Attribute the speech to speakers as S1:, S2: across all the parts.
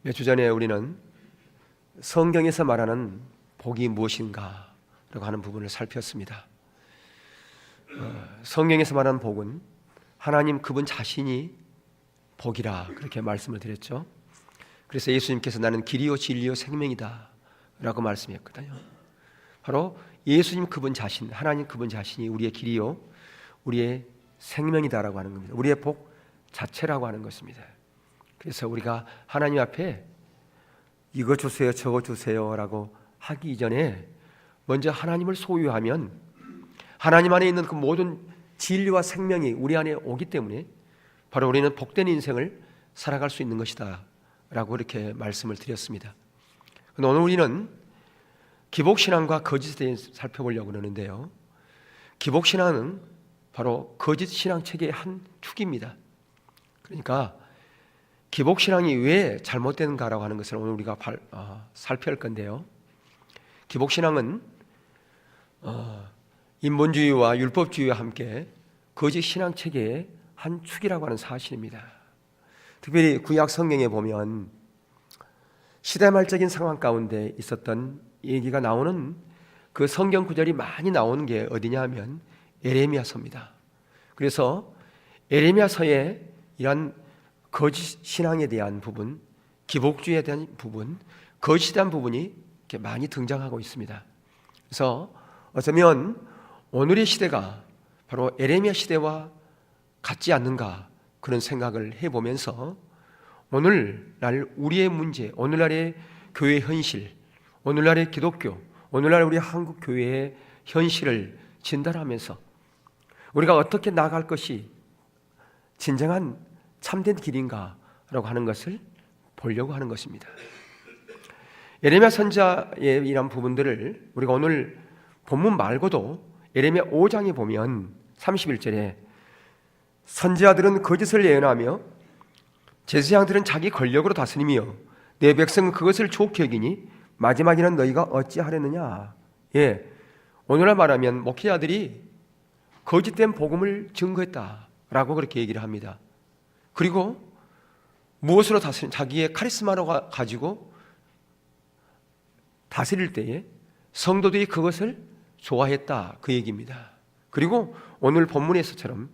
S1: 몇 주 전에 우리는 성경에서 말하는 복이 무엇인가 라고 하는 부분을 살폈습니다. 성경에서 말하는 복은 하나님 그분 자신이 복이라 그렇게 말씀을 드렸죠. 그래서 예수님께서 나는 길이요 진리요 생명이다 라고 말씀했거든요. 바로 예수님 그분 자신, 하나님 그분 자신이 우리의 길이요 우리의 생명이다라고 하는 겁니다. 우리의 복 자체라고 하는 것입니다. 그래서 우리가 하나님 앞에 이거 주세요 저거 주세요 라고 하기 이전에 먼저 하나님을 소유하면 하나님 안에 있는 그 모든 진리와 생명이 우리 안에 오기 때문에 바로 우리는 복된 인생을 살아갈 수 있는 것이다 라고 이렇게 말씀을 드렸습니다. 오늘 우리는 기복신앙과 거짓에 대해서 살펴보려고 하는데요, 기복신앙은 바로 거짓신앙 체계의 한 축입니다. 그러니까 기복신앙이 왜 잘못되는가라고 하는 것을 오늘 우리가 살펴볼 건데요, 기복신앙은 인본주의와 율법주의와 함께 거짓신앙 체계의 한 축이라고 하는 사실입니다. 특별히 구약 성경에 보면 시대말적인 상황 가운데 있었던 얘기가 나오는 그 성경 구절이 많이 나오는 게 어디냐 하면 에레미야서입니다. 그래서 에레미야서에 이런 거짓 신앙에 대한 부분, 기복주의에 대한 부분, 거짓에 대한 부분이 이렇게 많이 등장하고 있습니다. 그래서 어쩌면 오늘의 시대가 바로 에레미야 시대와 같지 않는가 그런 생각을 해보면서 오늘날 우리의 문제, 오늘날의 교회 현실, 오늘날의 기독교, 오늘날 우리 한국 교회의 현실을 진단하면서 우리가 어떻게 나아갈 것이 진정한 참된 길인가라고 하는 것을 보려고 하는 것입니다. 예레미야 선지자의 이런 부분들을 우리가 오늘 본문 말고도 예레미야 5장에 보면 31절에 선지자들은 거짓을 예언하며 제사장들은 자기 권력으로 다스리며 내 백성은 그것을 좋게 여기니 마지막에는 너희가 어찌하려느냐. 오늘날 말하면 목회자들이 거짓된 복음을 증거했다라고 그렇게 얘기를 합니다. 그리고 무엇으로 다스린 자기의 카리스마로 가지고 다스릴 때에 성도들이 그것을 좋아했다 그 얘기입니다. 그리고 오늘 본문에서처럼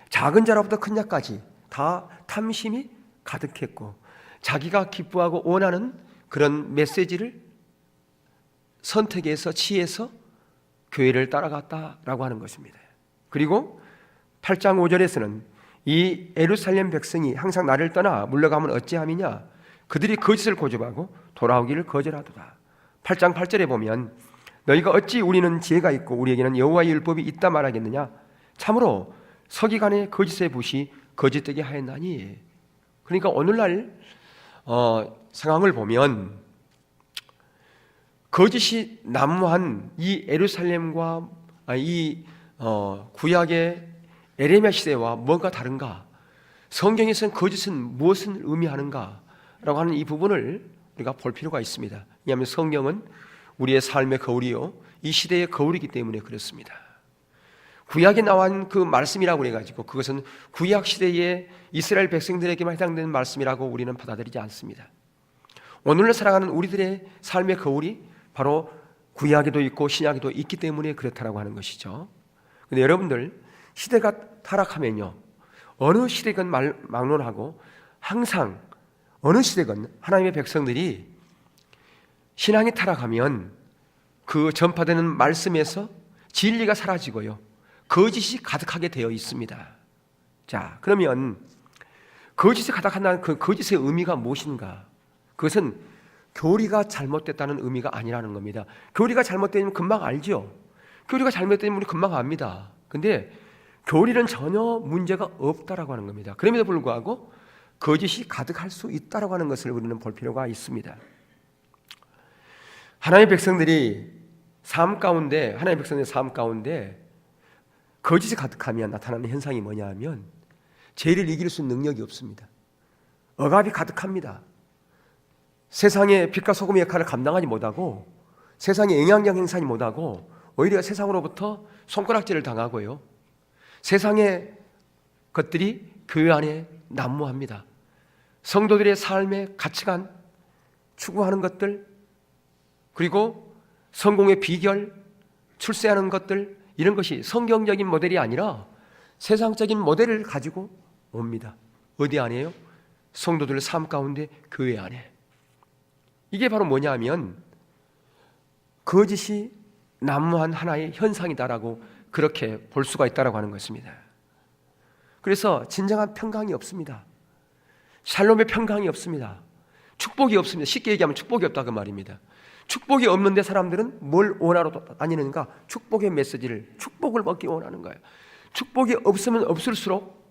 S1: 작은 자로부터 큰 자까지 다 탐심이 가득했고 자기가 기뻐하고 원하는 그런 메시지를 선택해서 취해서 교회를 따라갔다라고 하는 것입니다. 그리고 8장 5절에서는 이 예루살렘 백성이 항상 나를 떠나 물러가면 어찌함이냐, 그들이 거짓을 고집하고 돌아오기를 거절하도다. 8장 8절에 보면 너희가 어찌 우리는 지혜가 있고 우리에게는 여호와의 율법이 있다 말하겠느냐, 참으로 서기관의 거짓의 붓이 거짓되게 하였나니. 그러니까 오늘날 상황을 보면 거짓이 난무한 이 예루살렘과 이 구약의 에레미야 시대와 뭐가 다른가, 성경에서는 거짓은 무엇을 의미하는가 라고 하는 이 부분을 우리가 볼 필요가 있습니다. 왜냐하면 성경은 우리의 삶의 거울이요 이 시대의 거울이기 때문에 그렇습니다. 구약에 나온 그 말씀이라고 해가지고 그것은 구약 시대의 이스라엘 백성들에게만 해당되는 말씀이라고 우리는 받아들이지 않습니다. 오늘날 살아가는 우리들의 삶의 거울이 바로 구약에도 있고 신약에도 있기 때문에 그렇다라고 하는 것이죠. 근데 여러분들, 시대가 타락하면요 어느 시대건 막론하고 항상 어느 시대건 하나님의 백성들이 신앙이 타락하면 그 전파되는 말씀에서 진리가 사라지고요 거짓이 가득하게 되어 있습니다. 자, 그러면 거짓이 가득한다는 그 거짓의 의미가 무엇인가? 그것은 교리가 잘못됐다는 의미가 아니라는 겁니다. 교리가 잘못되면 금방 알죠. 교리가 잘못되면 우리 금방 압니다. 근데 교리는 전혀 문제가 없다라고 하는 겁니다. 그럼에도 불구하고 거짓이 가득할 수 있다라고 하는 것을 우리는 볼 필요가 있습니다. 하나님의 백성들의 삶 가운데 거짓이 가득하면 나타나는 현상이 뭐냐 하면 죄를 이길 수 있는 능력이 없습니다. 억압이 가득합니다. 세상의 빛과 소금의 역할을 감당하지 못하고 세상의 영향력 행사하지 못하고 오히려 세상으로부터 손가락질을 당하고요 세상의 것들이 교회 안에 난무합니다. 성도들의 삶의 가치관, 추구하는 것들, 그리고 성공의 비결, 출세하는 것들, 이런 것이 성경적인 모델이 아니라 세상적인 모델을 가지고 옵니다. 어디 안에요? 성도들 삶 가운데, 교회 안에. 이게 바로 뭐냐 하면 거짓이 난무한 하나의 현상이다라고 그렇게 볼 수가 있다라고 하는 것입니다. 그래서 진정한 평강이 없습니다. 샬롬의 평강이 없습니다. 축복이 없습니다. 쉽게 얘기하면 축복이 없다 그 말입니다. 축복이 없는데 사람들은 뭘 원하러 다니는가? 축복의 메시지를, 축복을 받기 원하는 거예요. 축복이 없으면 없을수록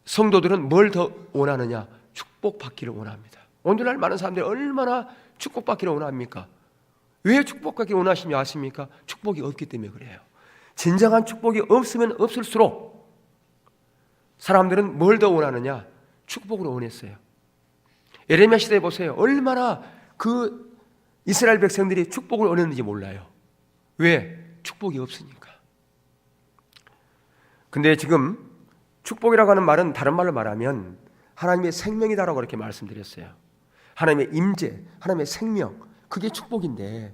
S1: 성도들은 뭘 더 원하느냐? 축복받기를 원합니다. 오늘날 많은 사람들이 얼마나 축복받기를 원합니까? 왜 축복받기를 원하시냐 아십니까? 축복이 없기 때문에 그래요. 진정한 축복이 없으면 없을수록 사람들은 뭘 더 원하느냐? 축복을 원했어요. 에레미야 시대에 보세요. 얼마나 그 이스라엘 백성들이 축복을 원했는지 몰라요. 왜? 축복이 없으니까. 근데 지금 축복이라고 하는 말은 다른 말로 말하면 하나님의 생명이다라고 그렇게 말씀드렸어요. 하나님의 임재, 하나님의 생명, 그게 축복인데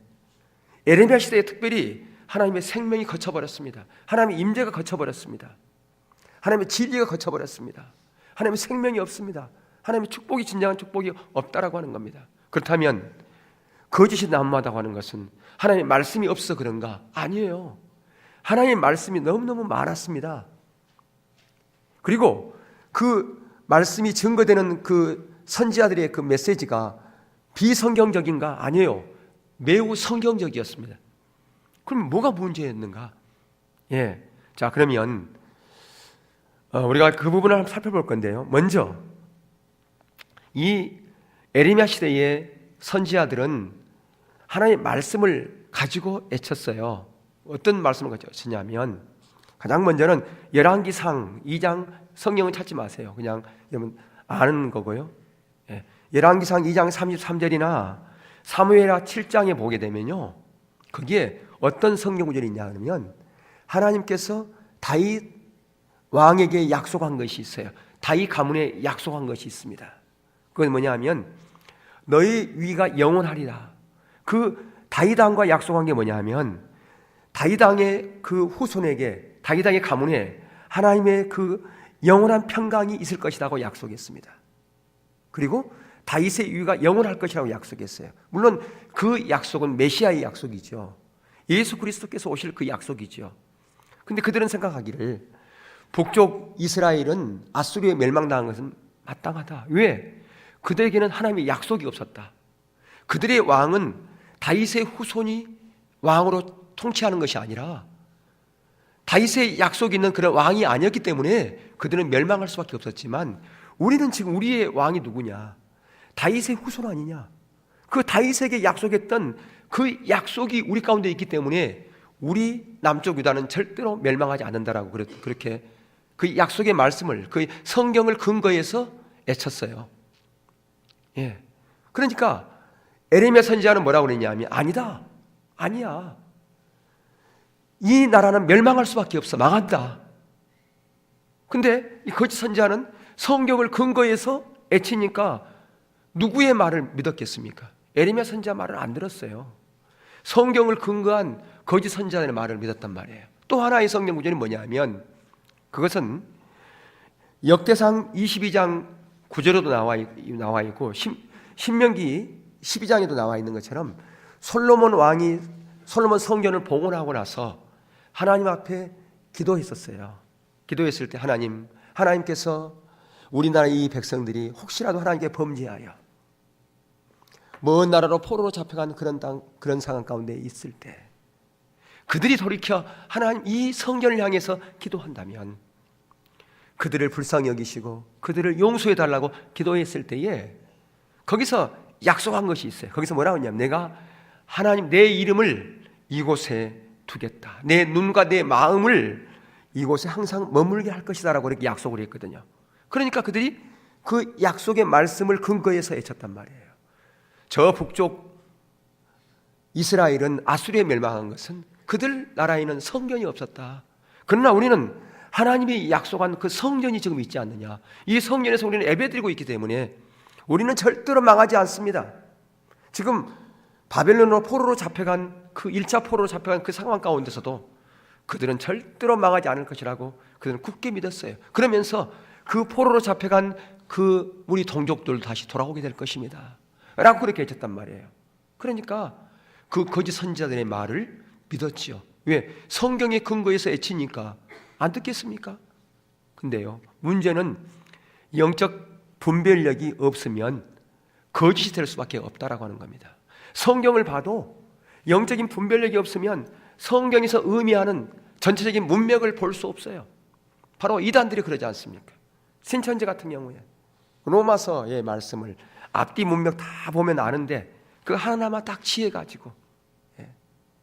S1: 에레미야 시대에 특별히 하나님의 생명이 거쳐버렸습니다. 하나님의 임재가 거쳐버렸습니다. 하나님의 진리가 거쳐버렸습니다. 하나님의 생명이 없습니다. 하나님의 축복이 진정한 축복이 없다라고 하는 겁니다. 그렇다면 거짓이 난무하다고 하는 것은 하나님의 말씀이 없어서 그런가? 아니에요. 하나님의 말씀이 너무너무 많았습니다. 그리고 그 말씀이 증거되는 그 선지자들의 그 메시지가 비성경적인가? 아니에요. 매우 성경적이었습니다. 그럼 뭐가 문제였는가? 자, 그러면 우리가 그 부분을 한번 살펴볼 건데요. 먼저 이 에레미야 시대의 선지자들은 하나님의 말씀을 가지고 애쳤어요. 어떤 말씀을 가지고 애쳤냐면 가장 먼저는 열왕기상 2장, 성경은 찾지 마세요. 그냥 여러분 아는 거고요. 열왕기상 2장 33절이나 사무엘하 7장에 보게 되면요, 거기에 어떤 성경 구절이 있냐 하면 하나님께서 다윗 왕에게 약속한 것이 있어요. 다윗 가문에 약속한 것이 있습니다. 그건 뭐냐 하면 너희 위가 영원하리라. 그 다윗 왕과 약속한 게 뭐냐 하면 다윗 왕의 그 후손에게, 다윗 왕의 가문에 하나님의 그 영원한 평강이 있을 것이라고 약속했습니다. 그리고 다윗의 위가 영원할 것이라고 약속했어요. 물론 그 약속은 메시아의 약속이죠. 예수 그리스도께서 오실 그 약속이죠. 근데 그들은 생각하기를 북쪽 이스라엘은 아수르에 멸망당한 것은 마땅하다. 왜? 그들에게는 하나님의 약속이 없었다. 그들의 왕은 다윗의 후손이 왕으로 통치하는 것이 아니라 다윗의 약속이 있는 그런 왕이 아니었기 때문에 그들은 멸망할 수밖에 없었지만 우리는 지금 우리의 왕이 누구냐? 다윗의 후손 아니냐? 그 다윗에게 약속했던 그 약속이 우리 가운데 있기 때문에 우리 남쪽 유다는 절대로 멸망하지 않는다라고 그렇게 그 약속의 말씀을, 그 성경을 근거해서 애쳤어요. 그러니까 에레미야 선지자는 뭐라고 그랬냐면 아니다, 아니야, 이 나라는 멸망할 수밖에 없어, 망한다. 근데 이 거짓 선지자는 성경을 근거해서 애치니까 누구의 말을 믿었겠습니까? 에레미야 선지자 말을 안 들었어요. 성경을 근거한 거짓 선지자의 말을 믿었단 말이에요. 또 하나의 성경 구절이 뭐냐면 그것은 역대상 22장 9절에도 나와 있고 신명기 12장에도 나와 있는 것처럼 솔로몬 성전을 봉헌하고 나서 하나님 앞에 기도했었어요. 기도했을 때 하나님께서 우리나라 이 백성들이 혹시라도 하나님께 범죄하여 먼 나라로 포로로 잡혀간 그런 상황 가운데 있을 때 그들이 돌이켜 하나님 이 성전을 향해서 기도한다면 그들을 불쌍히 여기시고 그들을 용서해 달라고 기도했을 때에 거기서 약속한 것이 있어요. 거기서 뭐라고 했냐면 내가 하나님 내 이름을 이곳에 두겠다. 내 눈과 내 마음을 이곳에 항상 머물게 할 것이다 라고 이렇게 약속을 했거든요. 그러니까 그들이 그 약속의 말씀을 근거해서 애쳤단 말이에요. 저 북쪽 이스라엘은 아수르에 멸망한 것은 그들 나라에는 성경이 없었다. 그러나 우리는 하나님이 약속한 그 성전이 지금 있지 않느냐. 이 성전에서 우리는 예배드리고 있기 때문에 우리는 절대로 망하지 않습니다. 지금 바벨론으로 포로로 잡혀간 그 1차 포로로 잡혀간 그 상황 가운데서도 그들은 절대로 망하지 않을 것이라고 그들은 굳게 믿었어요. 그러면서 그 포로로 잡혀간 그 우리 동족들도 다시 돌아오게 될 것입니다 라고 그렇게 해줬단 말이에요. 그러니까 그 거짓 선지자들의 말을 믿었지요. 왜? 성경의 근거에서 애치니까 안 듣겠습니까? 근데요, 문제는 영적 분별력이 없으면 거짓이 될 수밖에 없다라고 하는 겁니다. 성경을 봐도 영적인 분별력이 없으면 성경에서 의미하는 전체적인 문맥을 볼 수 없어요. 바로 이단들이 그러지 않습니까? 신천지 같은 경우에 로마서의 말씀을 앞뒤 문맥 다 보면 아는데 그 하나만 딱 취해가지고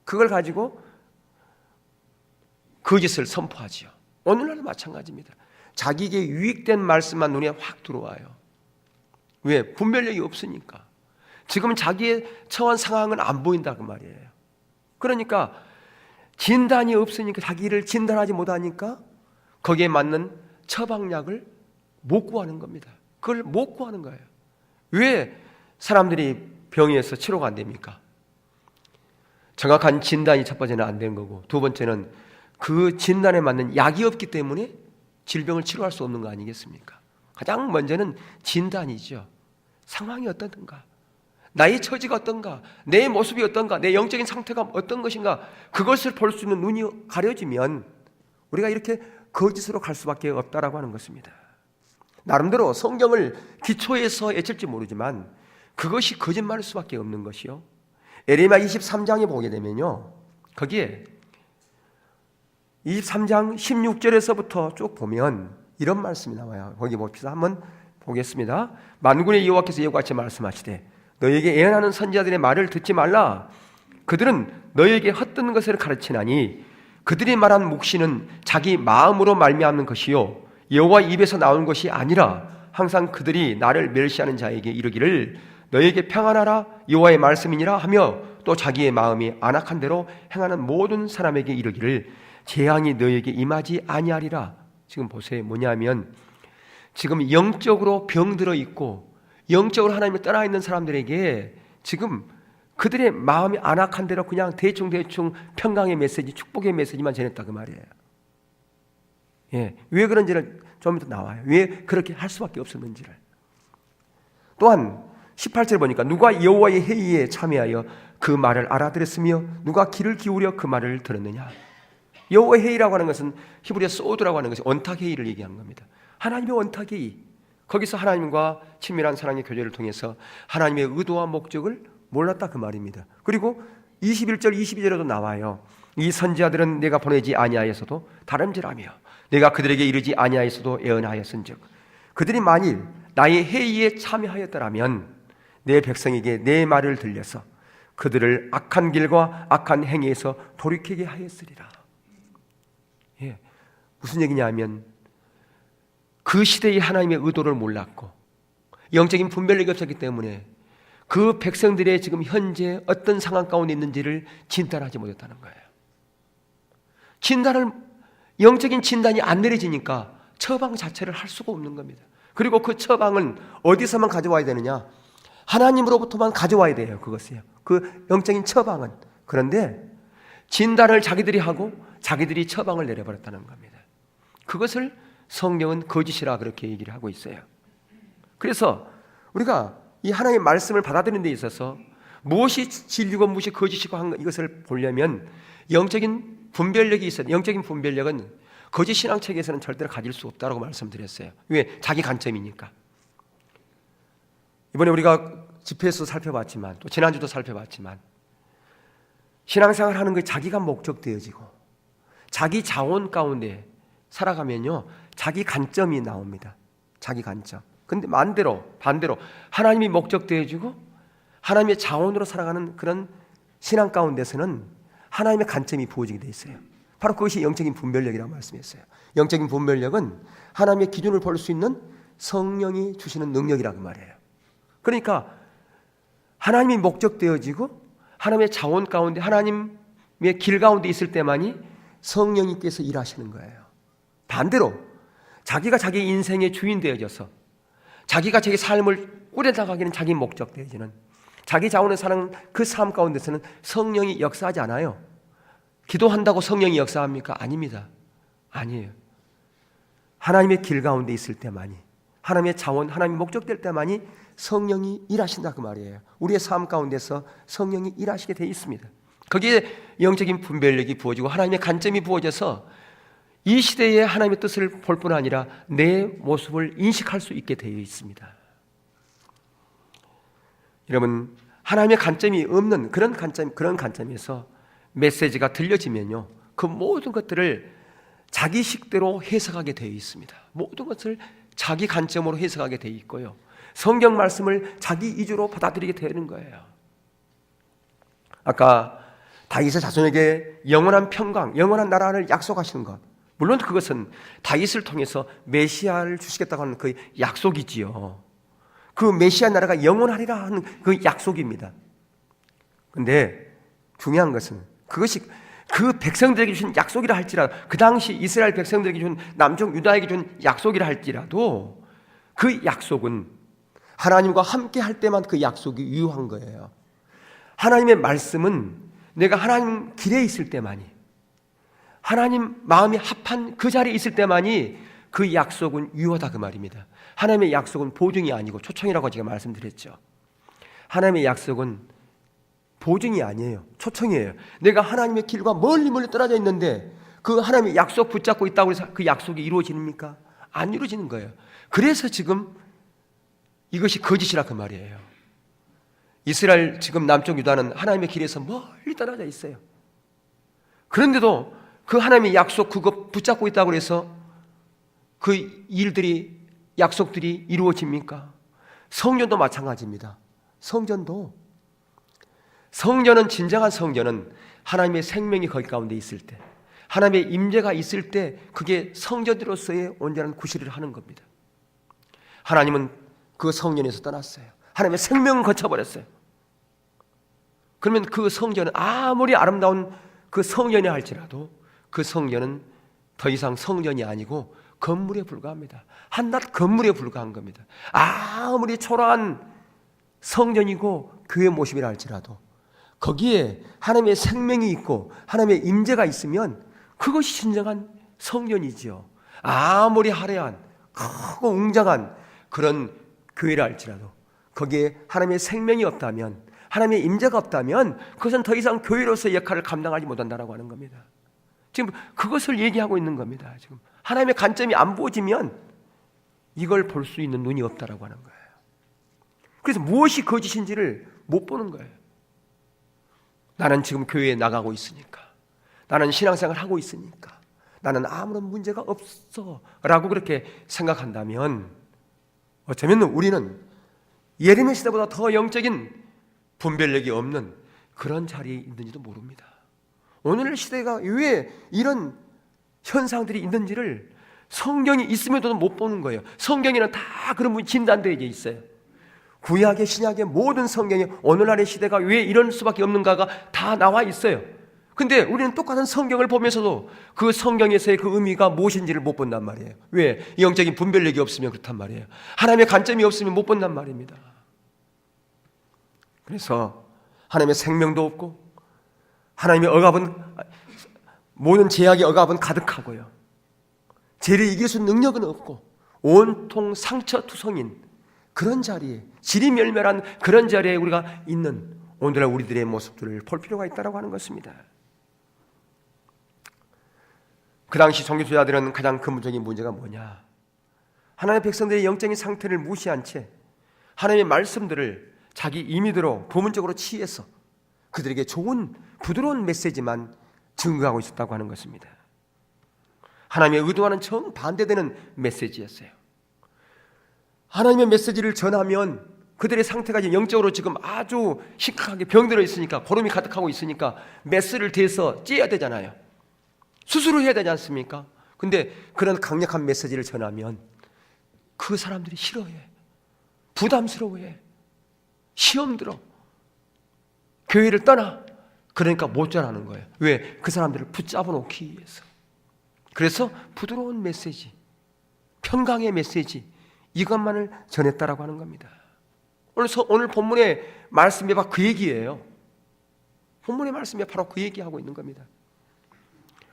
S1: 그걸 가지고 거짓을 선포하지요. 오늘날도 마찬가지입니다. 자기에게 유익된 말씀만 눈에 확 들어와요. 왜? 분별력이 없으니까. 지금 자기의 처한 상황은 안 보인다 그 말이에요. 그러니까 진단이 없으니까, 자기를 진단하지 못하니까 거기에 맞는 처방약을 못 구하는 겁니다. 그걸 못 구하는 거예요. 왜 사람들이 병에서 치료가 안 됩니까? 정확한 진단이 첫 번째는 안 된 거고, 두 번째는 그 진단에 맞는 약이 없기 때문에 질병을 치료할 수 없는 거 아니겠습니까? 가장 먼저는 진단이죠. 상황이 어떻든가, 나의 처지가 어떤가, 내 모습이 어떤가, 내 영적인 상태가 어떤 것인가, 그것을 볼 수 있는 눈이 가려지면 우리가 이렇게 거짓으로 갈 수밖에 없다라고 하는 것입니다. 나름대로 성경을 기초해서 애칠지 모르지만 그것이 거짓말일 수밖에 없는 것이요. 에레미야 23장에 보게 되면요, 거기에 23장 16절에서부터 쭉 보면 이런 말씀이 나와요. 거기 봅시다. 한번 보겠습니다. 만군의 여호와께서 이와 같이 말씀하시되 너에게 예언하는 선지자들의 말을 듣지 말라. 그들은 너에게 헛된 것을 가르치나니 그들이 말한 묵시는 자기 마음으로 말미암는 것이요 여호와 입에서 나온 것이 아니라 항상 그들이 나를 멸시하는 자에게 이르기를 너에게 평안하라 여호와의 말씀이니라 하며 또 자기의 마음이 안악한 대로 행하는 모든 사람에게 이르기를 재앙이 너에게 임하지 아니하리라. 지금 보세요. 뭐냐면 지금 영적으로 병들어 있고 영적으로 하나님을 떠나 있는 사람들에게 지금 그들의 마음이 안악한 대로 그냥 대충 평강의 메시지, 축복의 메시지만 전했다 그 말이에요. 예, 왜 그런지를 좀 더 나와요. 왜 그렇게 할 수밖에 없었는지를. 또한 18절 보니까 누가 여호와의 회의에 참여하여 그 말을 알아들었으며 누가 귀를 기울여 그 말을 들었느냐. 여호와의 회의라고 하는 것은 히브리어 소드라고 하는 것이 언탁회의를 얘기하는 겁니다. 하나님의 언탁회의, 거기서 하나님과 친밀한 사랑의 교제를 통해서 하나님의 의도와 목적을 몰랐다 그 말입니다. 그리고 21절 22절에도 나와요. 이 선지자들은 내가 보내지 아니하였어도 다름질하며 내가 그들에게 이르지 아니하였어도 예언하였은즉 그들이 만일 나의 회의에 참여하였더라면 내 백성에게 내 말을 들려서 그들을 악한 길과 악한 행위에서 돌이키게 하였으리라. 예, 무슨 얘기냐면 그 시대의 하나님의 의도를 몰랐고 영적인 분별력이 없었기 때문에 그 백성들의 지금 현재 어떤 상황 가운데 있는지를 진단하지 못했다는 거예요. 영적인 진단이 안 내려지니까 처방 자체를 할 수가 없는 겁니다. 그리고 그 처방은 어디서만 가져와야 되느냐? 하나님으로부터만 가져와야 돼요. 그것이요. 그 영적인 처방은. 그런데 진단을 자기들이 하고 자기들이 처방을 내려버렸다는 겁니다. 그것을 성경은 거짓이라 그렇게 얘기를 하고 있어요. 그래서 우리가 이 하나님의 말씀을 받아들이는 데 있어서 무엇이 진리고 무엇이 거짓이고 한 이것을 보려면 영적인 분별력이 있어요. 영적인 분별력은 거짓 신앙책에서는 절대로 가질 수 없다고 말씀드렸어요. 왜? 자기 관점이니까. 이번에 우리가 집회에서 살펴봤지만 또 지난주도 살펴봤지만 신앙생활 하는 게 자기가 목적되어지고 자기 자원 가운데 살아가면요 자기 관점이 나옵니다. 자기 관점. 근데 반대로 하나님이 목적되어지고 하나님의 자원으로 살아가는 그런 신앙 가운데서는 하나님의 관점이 부어지게 돼 있어요. 바로 그것이 영적인 분별력이라고 말씀했어요. 영적인 분별력은 하나님의 기준을 볼 수 있는 성령이 주시는 능력이라고 말해요. 그러니까 하나님이 목적되어지고 하나님의 자원 가운데 하나님의 길 가운데 있을 때만이 성령님께서 일하시는 거예요. 반대로 자기가 자기 인생의 주인 되어져서 자기가 자기 삶을 꾸려나가기는 자기 목적 되어지는 자기 자원을 사는 그 삶 가운데서는 성령이 역사하지 않아요. 기도한다고 성령이 역사합니까? 아닙니다. 아니에요. 하나님의 길 가운데 있을 때만이, 하나님의 자원, 하나님의 목적될 때만이 성령이 일하신다 그 말이에요. 우리의 삶 가운데서 성령이 일하시게 되어 있습니다. 거기에 영적인 분별력이 부어지고 하나님의 관점이 부어져서 이 시대에 하나님의 뜻을 볼 뿐 아니라 내 모습을 인식할 수 있게 되어 있습니다. 여러분, 하나님의 관점이 없는 그런 관점에서 메시지가 들려지면요, 그 모든 것들을 자기 식대로 해석하게 되어 있습니다. 모든 것을 자기 관점으로 해석하게 되어 있고요, 성경 말씀을 자기 이주로 받아들이게 되는 거예요. 아까 다윗의 자손에게 영원한 평강, 영원한 나라를 약속하시는 것, 물론 그것은 다윗을 통해서 메시아를 주시겠다고 하는 그 약속이지요. 그 메시아 나라가 영원하리라 하는 그 약속입니다. 그런데 중요한 것은 그것이 그 백성들에게 주신 약속이라 할지라도, 그 당시 이스라엘 백성들에게 준, 남쪽 유다에게 준 약속이라 할지라도 그 약속은 하나님과 함께 할 때만 그 약속이 유효한 거예요. 하나님의 말씀은 내가 하나님 길에 있을 때만이, 하나님 마음이 합한 그 자리에 있을 때만이 그 약속은 유효하다 그 말입니다. 하나님의 약속은 보증이 아니고 초청이라고 제가 말씀드렸죠. 하나님의 약속은 보증이 아니에요. 초청이에요. 내가 하나님의 길과 멀리 떨어져 있는데 그 하나님의 약속 붙잡고 있다고 해서 그 약속이 이루어집니까? 안 이루어지는 거예요. 그래서 지금 이것이 거짓이라 그 말이에요. 이스라엘 지금 남쪽 유다는 하나님의 길에서 멀리 떨어져 있어요. 그런데도 그 하나님의 약속 그거 붙잡고 있다고 해서 그 일들이, 약속들이 이루어집니까? 성전도 마찬가지입니다. 성전은 진정한 성전은 하나님의 생명이 거기 가운데 있을 때, 하나님의 임재가 있을 때 그게 성전으로서의 온전한 구실을 하는 겁니다. 하나님은 그 성전에서 떠났어요. 하나님의 생명은 거쳐버렸어요. 그러면 그 성전은 아무리 아름다운 그 성전이 할지라도 그 성전은 더 이상 성전이 아니고 건물에 불과합니다. 한낱 건물에 불과한 겁니다. 아무리 초라한 성전이고 교회 모습이라 할지라도 거기에 하나님의 생명이 있고 하나님의 임재가 있으면 그것이 진정한 성전이지요. 아무리 화려한 크고 웅장한 그런 교회라 할지라도 거기에 하나님의 생명이 없다면, 하나님의 임재가 없다면 그것은 더 이상 교회로서의 역할을 감당하지 못한다라고 하는 겁니다. 지금 그것을 얘기하고 있는 겁니다. 지금 하나님의 관점이 안 보여지면 이걸 볼 수 있는 눈이 없다라고 하는 거예요. 그래서 무엇이 거짓인지를 못 보는 거예요. 나는 지금 교회에 나가고 있으니까, 나는 신앙생활 하고 있으니까, 나는 아무런 문제가 없어 라고 그렇게 생각한다면 어쩌면 우리는 예레미야 시대보다 더 영적인 분별력이 없는 그런 자리에 있는지도 모릅니다. 오늘 시대가 왜 이런 현상들이 있는지를 성경이 있음에도 못 보는 거예요. 성경에는 다 그런 부분이 진단되어 있어요. 구약의 신약의 모든 성경에 오늘날의 시대가 왜 이럴 수밖에 없는가가 다 나와 있어요. 근데 우리는 똑같은 성경을 보면서도 그 성경에서의 그 의미가 무엇인지를 못 본단 말이에요. 왜? 영적인 분별력이 없으면 그렇단 말이에요. 하나님의 관점이 없으면 못 본단 말입니다. 그래서 하나님의 생명도 없고 하나님의 억압은, 모든 제약의 억압은 가득하고요, 죄를 이길 수 있는 능력은 없고 온통 상처투성인 그런 자리에, 지리멸멸한 그런 자리에 우리가 있는 오늘날 우리들의 모습들을 볼 필요가 있다고 하는 것입니다. 그 당시 종교주의자들은 가장 근본적인 문제가 뭐냐? 하나님의 백성들의 영적인 상태를 무시한 채 하나님의 말씀들을 자기 임의대로 부문적으로 취해서 그들에게 좋은 부드러운 메시지만 증거하고 있었다고 하는 것입니다. 하나님의 의도와는 정반대되는 메시지였어요. 하나님의 메시지를 전하면 그들의 상태가 이제 영적으로 지금 아주 심각하게 병들어 있으니까, 고름이 가득하고 있으니까 메스를 대서 째야 되잖아요. 수술을 해야 되지 않습니까? 근데 그런 강력한 메시지를 전하면 그 사람들이 싫어해, 부담스러워해, 시험 들어, 교회를 떠나. 그러니까 못 전하는 거예요. 왜? 그 사람들을 붙잡아 놓기 위해서. 그래서 부드러운 메시지, 평강의 메시지, 이것만을 전했다라고 하는 겁니다. 오늘 본문의 말씀이 바로 그 얘기예요. 본문의 말씀이 바로 그 얘기하고 있는 겁니다.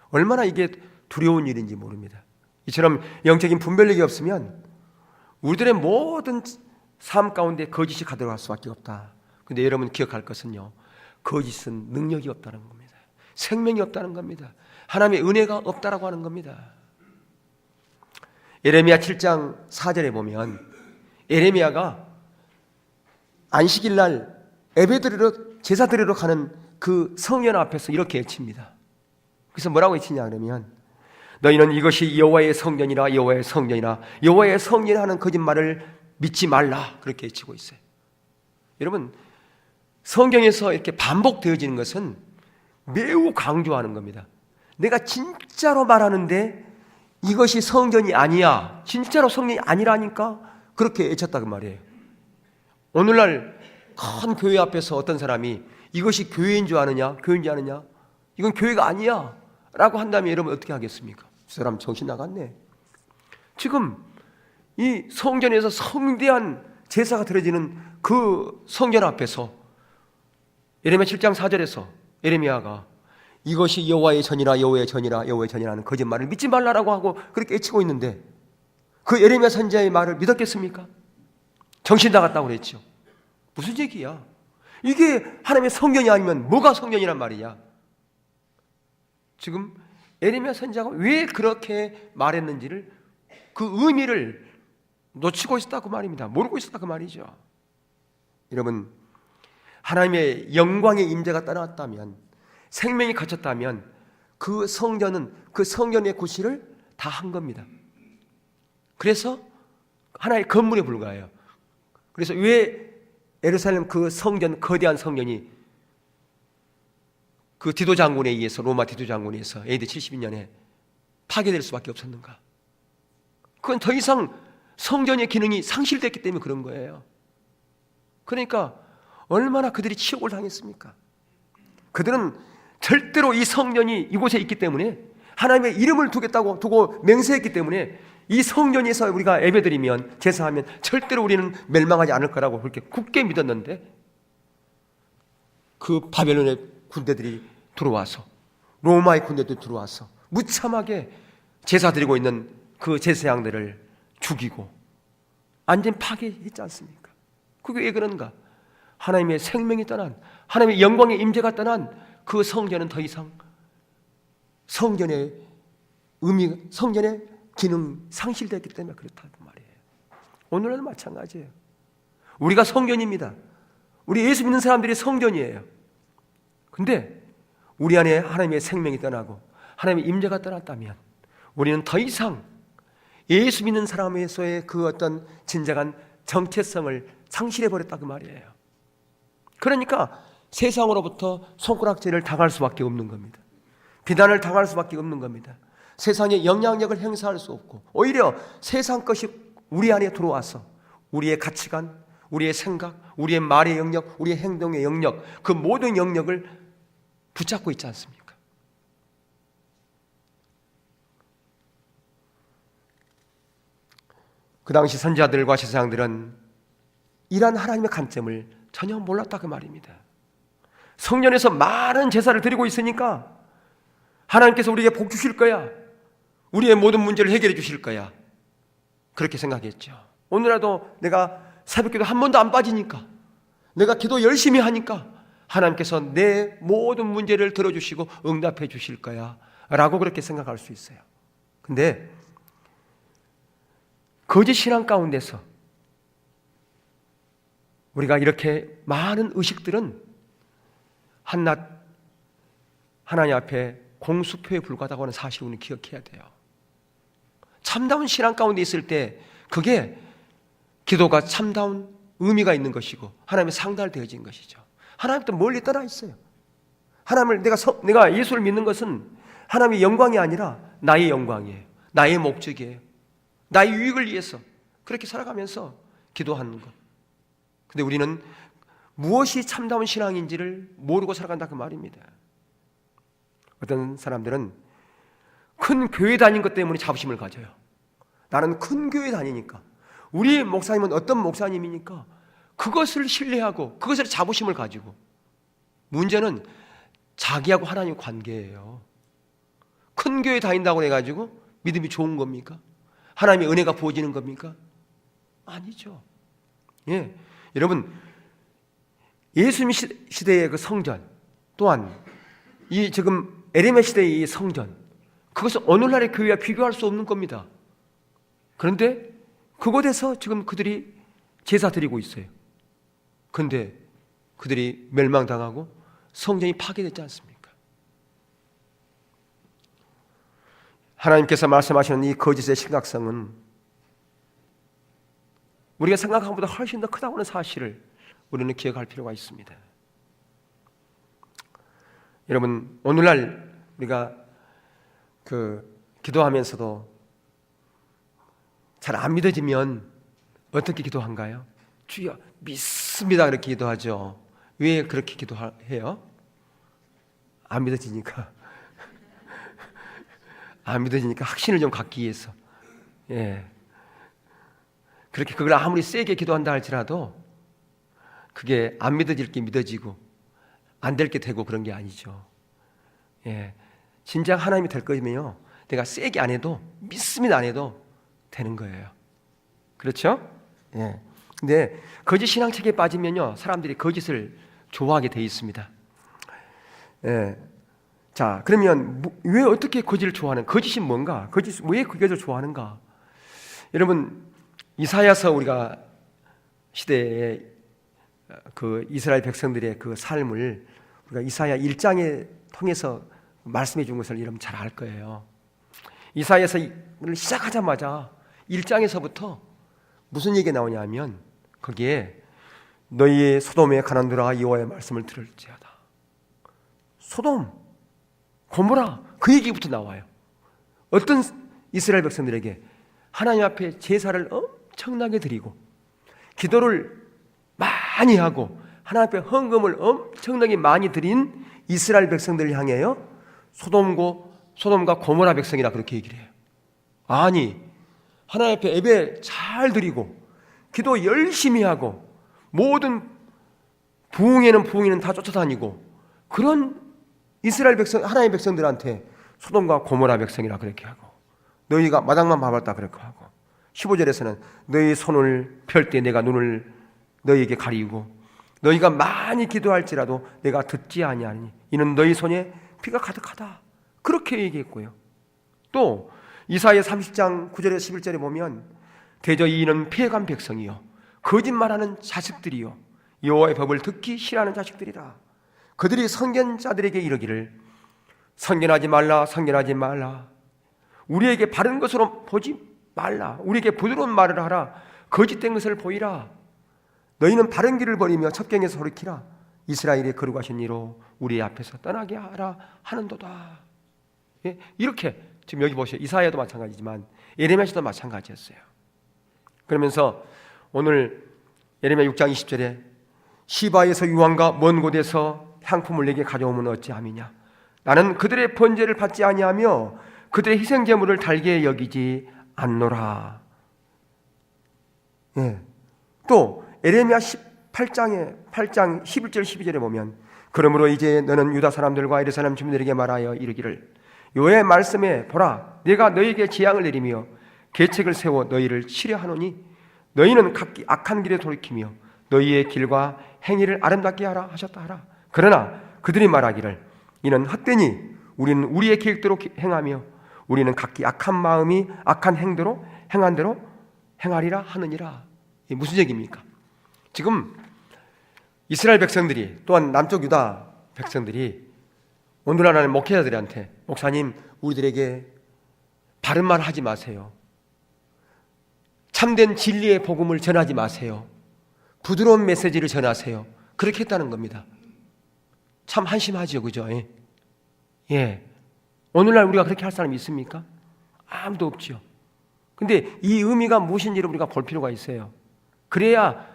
S1: 얼마나 이게 두려운 일인지 모릅니다. 이처럼 영적인 분별력이 없으면 우리들의 모든 삶 가운데 거짓이 가득할 수밖에 없다. 근데 여러분 기억할 것은요, 거짓은 능력이 없다는 겁니다. 생명이 없다는 겁니다. 하나님의 은혜가 없다라고 하는 겁니다. 예레미야 7장 4절에 보면 예레미야가 안식일 날 예배드리러 제사 드리러 가는 그 성전 앞에서 이렇게 외칩니다. 그래서 뭐라고 외치냐 그러면 너희는 이것이 여호와의 성전이라 여호와의 성전이라 여호와의 성전이라 하는 거짓말을 믿지 말라 그렇게 외치고 있어요. 여러분 성경에서 이렇게 반복되어지는 것은 매우 강조하는 겁니다. 내가 진짜로 말하는데 이것이 성전이 아니야, 진짜로 성전이 아니라니까 그렇게 외쳤다 그 말이에요. 오늘날 큰 교회 앞에서 어떤 사람이 이것이 교회인 줄 아느냐, 교회인 줄 아느냐, 이건 교회가 아니야 라고 한다면 여러분 어떻게 하겠습니까? 그 사람 정신 나갔네. 지금 이 성전에서 성대한 제사가 드려지는 그 성전 앞에서 예레미야 7장 4절에서 예레미야가 이것이 여호와의 전이라 여호와의 전이라 여호와의 전이라는 거짓말을 믿지 말라라고 하고 그렇게 외치고 있는데 그 예레미야 선지자의 말을 믿었겠습니까? 정신 나갔다고 그랬죠. 무슨 얘기야? 이게 하나님의 성전이 아니면 뭐가 성전이란 말이야? 지금 예레미야 선지자가 왜 그렇게 말했는지를 그 의미를 놓치고 있었다 그 말입니다. 모르고 있었다 그 말이죠. 여러분 하나님의 영광의 임재가 떠났다면 생명이 갇혔다면 그 성전은 그 성전의 구실을 다 한 겁니다. 그래서 하나의 건물에 불과해요. 그래서 왜 예루살렘 그 성전 거대한 성전이 그 디도 장군에 의해서 로마 디도 장군에 의해서 AD 72년에 파괴될 수밖에 없었는가? 그건 더 이상 성전의 기능이 상실됐기 때문에 그런 거예요. 그러니까 얼마나 그들이 치욕을 당했습니까? 그들은 절대로 이 성전이 이곳에 있기 때문에 하나님의 이름을 두고 맹세했기 때문에 이 성전에서 우리가 예배드리면 제사하면 절대로 우리는 멸망하지 않을 거라고 그렇게 굳게 믿었는데 그 바벨론의 군대들이 들어와서 로마의 군대들이 들어와서 무참하게 제사 드리고 있는 그 제사장들을 죽이고 완전 파괴했지 않습니까? 그게 왜 그런가? 하나님의 생명이 떠난 하나님의 영광의 임재가 떠난 그 성전은 더 이상 성전의 의미, 성전의 기능 상실됐기 때문에 그렇다는 말이에요. 오늘은 마찬가지예요. 우리가 성전입니다. 우리 예수 믿는 사람들이 성전이에요. 근데 우리 안에 하나님의 생명이 떠나고 하나님의 임재가 떠났다면 우리는 더 이상 예수 믿는 사람에서의 그 어떤 진정한 정체성을 상실해버렸다 그 말이에요. 그러니까 세상으로부터 손가락질을 당할 수밖에 없는 겁니다. 비난을 당할 수밖에 없는 겁니다. 세상에 영향력을 행사할 수 없고 오히려 세상 것이 우리 안에 들어와서 우리의 가치관, 우리의 생각, 우리의 말의 영역, 우리의 행동의 영역, 그 모든 영역을 붙잡고 있지 않습니까? 그 당시 선지자들과 제사장들은 이러한 하나님의 관점을 전혀 몰랐다 그 말입니다. 성전에서 많은 제사를 드리고 있으니까 하나님께서 우리에게 복 주실 거야, 우리의 모든 문제를 해결해 주실 거야, 그렇게 생각했죠. 오늘라도 내가 새벽기도 한 번도 안 빠지니까, 내가 기도 열심히 하니까 하나님께서 내 모든 문제를 들어주시고 응답해 주실 거야 라고 그렇게 생각할 수 있어요. 근데 거짓 신앙 가운데서 우리가 이렇게 많은 의식들은 한낱 하나님 앞에 공수표에 불과하다고 하는 사실을 우리는 기억해야 돼요. 참다운 신앙 가운데 있을 때 그게 기도가 참다운 의미가 있는 것이고 하나님의 상달되어진 것이죠. 하나님부터 멀리 떠나 있어요. 하나님을 내가 예수를 믿는 것은 하나님의 영광이 아니라 나의 영광이에요. 나의 목적이에요. 나의 유익을 위해서 그렇게 살아가면서 기도하는 것. 근데 우리는 무엇이 참다운 신앙인지를 모르고 살아간다 그 말입니다. 어떤 사람들은 큰 교회 다닌 것 때문에 자부심을 가져요. 나는 큰 교회 다니니까. 우리 목사님은 어떤 목사님이니까 그것을 신뢰하고 그것을 자부심을 가지고. 문제는 자기하고 하나님 관계예요. 큰 교회 다닌다고 해가지고 믿음이 좋은 겁니까? 하나님의 은혜가 부어지는 겁니까? 아니죠. 예, 여러분, 예수님 시대의 그 성전, 또한 이 지금 에레미야 시대의 이 성전, 그것은 오늘날의 교회와 비교할 수 없는 겁니다. 그런데 그곳에서 지금 그들이 제사 드리고 있어요. 그런데 그들이 멸망당하고 성전이 파괴됐지 않습니까? 하나님께서 말씀하시는 이 거짓의 심각성은 우리가 생각한 것보다 훨씬 더 크다고 하는 사실을 우리는 기억할 필요가 있습니다. 여러분, 오늘날 우리가 기도하면서도 잘 안 믿어지면 어떻게 기도한가요? 주여 믿습니다 그렇게 기도하죠. 왜 그렇게 기도해요? 안 믿어지니까. 안 믿어지니까 확신을 좀 갖기 위해서. 예. 그렇게 그걸 아무리 세게 기도한다 할지라도 그게 안 믿어질 게 믿어지고 안 될 게 되고 그런 게 아니죠. 예. 진작 하나님이 될 거면요, 내가 세게 안 해도, 믿습니다 안 해도 되는 거예요. 그렇죠? 예. 근데 거짓 신앙책에 빠지면요, 사람들이 거짓을 좋아하게 돼 있습니다. 예. 자, 그러면 왜 어떻게 거짓을 좋아하는? 거짓이 뭔가? 왜 거짓을 좋아하는가? 여러분, 이사야서 우리가 시대에 그 이스라엘 백성들의 그 삶을 우리가 이사야 1장에 통해서 말씀해 준 것을 여러분 잘 알 거예요. 이사야서를 시작하자마자 1장에서부터 무슨 얘기가 나오냐면 거기에 너희의 소돔의 가난들아 여호와의 말씀을 들을지어다. 소돔, 고모라, 그 얘기부터 나와요. 어떤 이스라엘 백성들에게 하나님 앞에 제사를 엄청나게 드리고 기도를 많이 하고 하나님 앞에 헌금을 엄청나게 많이 드린 이스라엘 백성들을 향해요, 소돔과 고모라 백성이라 그렇게 얘기를 해요. 아니, 하나님 앞에 예배 잘 드리고 기도 열심히 하고 모든 부흥에는 다 쫓아다니고 그런 이스라엘 백성, 하나님의 백성들한테 소돔과 고모라 백성이라 그렇게 하고, 너희가 마당만 밟았다 그렇게 하고, 15절에서는 너희 손을 펼 때 내가 눈을 너희에게 가리우고 너희가 많이 기도할지라도 내가 듣지 아니하니 이는 너희 손에 피가 가득하다 그렇게 얘기했고요. 또 이사야 30장 9절에서 11절에 보면 대저 이는 피해간 백성이요 거짓말하는 자식들이요 여호와의 법을 듣기 싫어하는 자식들이라. 그들이 선견자들에게 이르기를 선견하지 말라 선견하지 말라, 우리에게 바른 것으로 보지 말라, 우리에게 부드러운 말을 하라, 거짓된 것을 보이라. 너희는 바른 길을 버리며 첩경에서 돌이키라. 이스라엘의 거룩하신 이로 우리 앞에서 떠나게 하라 하는도다. 예? 이렇게 지금 여기 보세요. 이사야도 마찬가지지만 예레미야서도 마찬가지였어요. 그러면서 오늘 예레미야 6장 20절에 시바에서 유황과 먼 곳에서 향품을 내게 가져오면 어찌함이냐. 나는 그들의 번제를 받지 아니하며 그들의 희생제물을 달게 여기지 않노라. 예. 또 에레미야 8장 11절 12절에 보면 그러므로 이제 너는 유다 사람들과 예루살렘 주민들에게 말하여 이르기를 여호와의 말씀에 보라 내가 너희에게 재앙을 내리며 계책을 세워 너희를 치려하노니 너희는 각기 악한 길에 돌이키며 너희의 길과 행위를 아름답게 하라 하셨다 하라. 그러나 그들이 말하기를 이는 헛되니 우리는 우리의 계획대로 행하며 우리는 각기 악한 마음이 악한 행대로 행한 대로 행하리라 하느니라. 이게 무슨 얘기입니까? 지금 이스라엘 백성들이 또한 남쪽 유다 백성들이 오늘날 하는 목회자들한테 목사님 우리들에게 바른 말 하지 마세요. 참된 진리의 복음을 전하지 마세요. 부드러운 메시지를 전하세요. 그렇게 했다는 겁니다. 참 한심하죠, 그죠? 예. 오늘날 우리가 그렇게 할 사람이 있습니까? 아무도 없죠. 근데 이 의미가 무엇인지를 우리가 볼 필요가 있어요. 그래야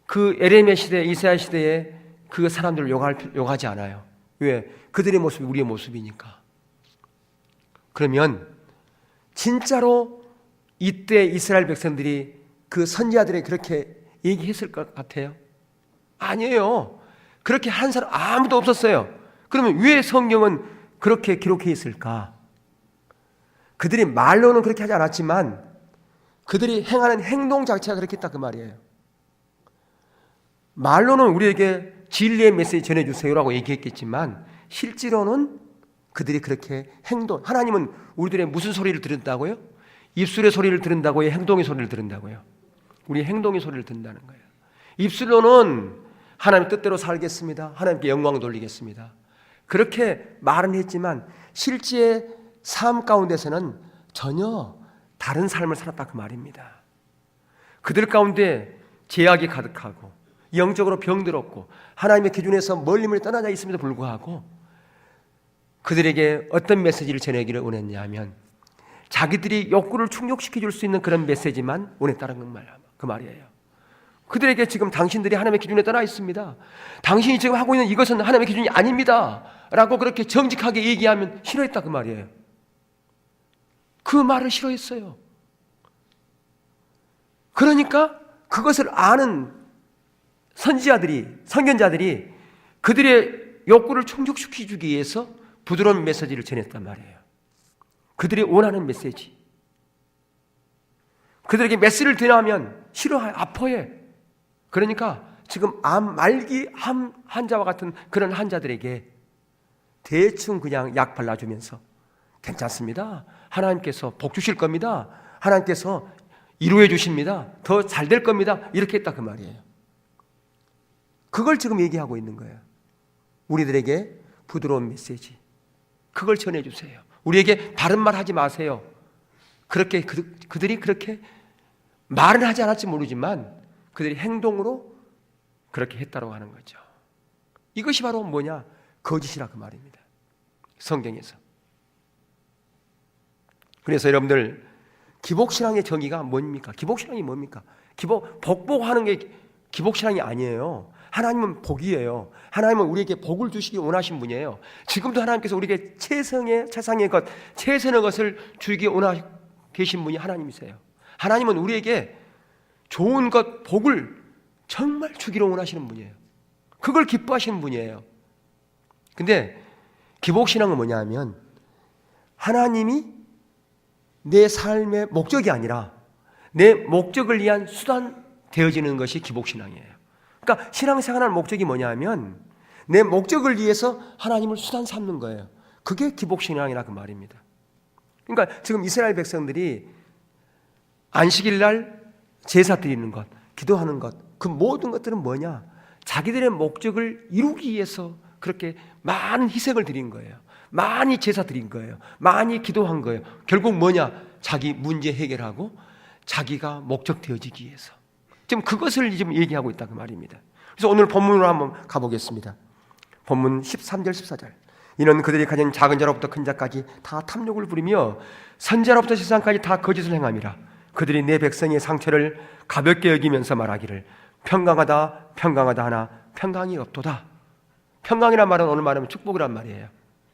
S1: 그 에레미야 시대, 이사야 시대에 그 사람들을 욕하지 않아요. 왜? 그들의 모습이 우리의 모습이니까. 그러면 진짜로 이때 이스라엘 백성들이 그 선지자들이 그렇게 얘기했을 것 같아요? 아니에요. 그렇게 한 사람 아무도 없었어요. 그러면 왜 성경은 그렇게 기록해 있을까? 그들이 말로는 그렇게 하지 않았지만 그들이 행하는 행동 자체가 그렇게 했다 그 말이에요. 말로는 우리에게 진리의 메시지 전해주세요라고 얘기했겠지만 실제로는 그들이 그렇게 행동, 하나님은 우리들의 무슨 소리를 들은다고요? 입술의 소리를 들은다고요? 행동의 소리를 들은다고요? 우리 행동의 소리를 듣는다는 거예요. 입술로는 하나님 뜻대로 살겠습니다. 하나님께 영광 돌리겠습니다. 그렇게 말은 했지만 실제 삶 가운데서는 전혀 다른 삶을 살았다 그 말입니다. 그들 가운데 죄악이 가득하고 영적으로 병들었고 하나님의 기준에서 멀리 떠나져 있음에도 불구하고 그들에게 어떤 메시지를 전하기를 원했냐 하면 자기들이 욕구를 충족시켜 줄 수 있는 그런 메시지만 원했다는 그 말이에요. 그들에게 지금 당신들이 하나님의 기준에 떠나 있습니다. 당신이 지금 하고 있는 이것은 하나님의 기준이 아닙니다 라고 그렇게 정직하게 얘기하면 싫어했다 그 말이에요. 그 말을 싫어했어요. 그러니까 그것을 아는 선지자들이, 선견자들이 그들의 욕구를 충족시키기 위해서 부드러운 메시지를 전했단 말이에요. 그들이 원하는 메시지. 그들에게 메시지를 전하면 싫어해, 아파해. 그러니까 지금 암 말기 환자와 같은 그런 환자들에게 대충 그냥 약 발라주면서 괜찮습니다. 하나님께서 복 주실 겁니다. 하나님께서 이루어 주십니다. 더 잘 될 겁니다. 이렇게 했다 그 말이에요. 그걸 지금 얘기하고 있는 거예요. 우리들에게 부드러운 메시지. 그걸 전해주세요. 우리에게 바른 말 하지 마세요. 그렇게 그들이 그렇게 말은 하지 않았지 모르지만 그들이 행동으로 그렇게 했다고 하는 거죠. 이것이 바로 뭐냐? 거짓이라 그 말입니다. 성경에서. 그래서 여러분들 기복신앙의 정의가 뭡니까? 기복신앙이 뭡니까? 복복하는 게 기복신앙이 아니에요. 하나님은 복이에요. 하나님은 우리에게 복을 주시기 원하신 분이에요. 지금도 하나님께서 우리에게 최상의 것, 최선의 것을 주기 원하시고 계신 분이 하나님이세요. 하나님은 우리에게 좋은 것, 복을 정말 주기를 원하시는 분이에요. 그걸 기뻐하시는 분이에요. 근데 기복신앙은 뭐냐 하면 하나님이 내 삶의 목적이 아니라 내 목적을 위한 수단 되어지는 것이 기복신앙이에요. 그러니까 신앙생활의 목적이 뭐냐 하면 내 목적을 위해서 하나님을 수단 삼는 거예요. 그게 기복신앙이라 그 말입니다. 그러니까 지금 이스라엘 백성들이 안식일 날 제사 드리는 것, 기도하는 것, 그 모든 것들은 뭐냐? 자기들의 목적을 이루기 위해서 그렇게 많은 희생을 드린 거예요. 많이 제사 드린 거예요. 많이 기도한 거예요. 결국 뭐냐? 자기 문제 해결하고 자기가 목적 되어지기 위해서. 지금 그것을 지금 얘기하고 있다 그 말입니다. 그래서 오늘 본문으로 한번 가보겠습니다. 본문 13절 14절. 이는 그들이 가진 작은 자로부터 큰 자까지 다 탐욕을 부리며 선자로부터 세상까지 다 거짓을 행함이라. 그들이 내 백성의 상처를 가볍게 여기면서 말하기를 평강하다 평강하다 하나 평강이 없도다. 평강이란 말은 오늘 말하면 축복이란 말이에요.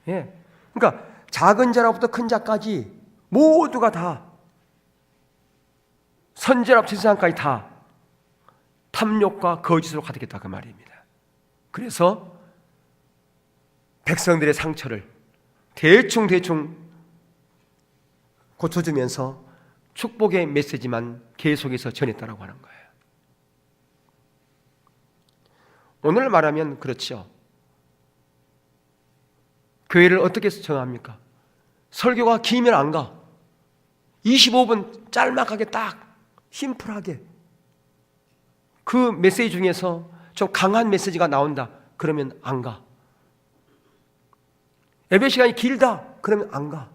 S1: 예. 그러니까 작은 자로부터 큰 자까지 모두가 다 선자로부터 세상까지 다 탐욕과 거짓으로 가득했다 그 말입니다. 그래서 백성들의 상처를 대충 고쳐주면서 축복의 메시지만 계속해서 전했다라고 하는 거예요. 오늘 말하면 그렇죠. 교회를 어떻게 정합니까? 설교가 길면 안 가. 25분 짤막하게 딱 심플하게 그 메시지 중에서 좀 강한 메시지가 나온다. 그러면 안 가. 예배 시간이 길다. 그러면 안 가.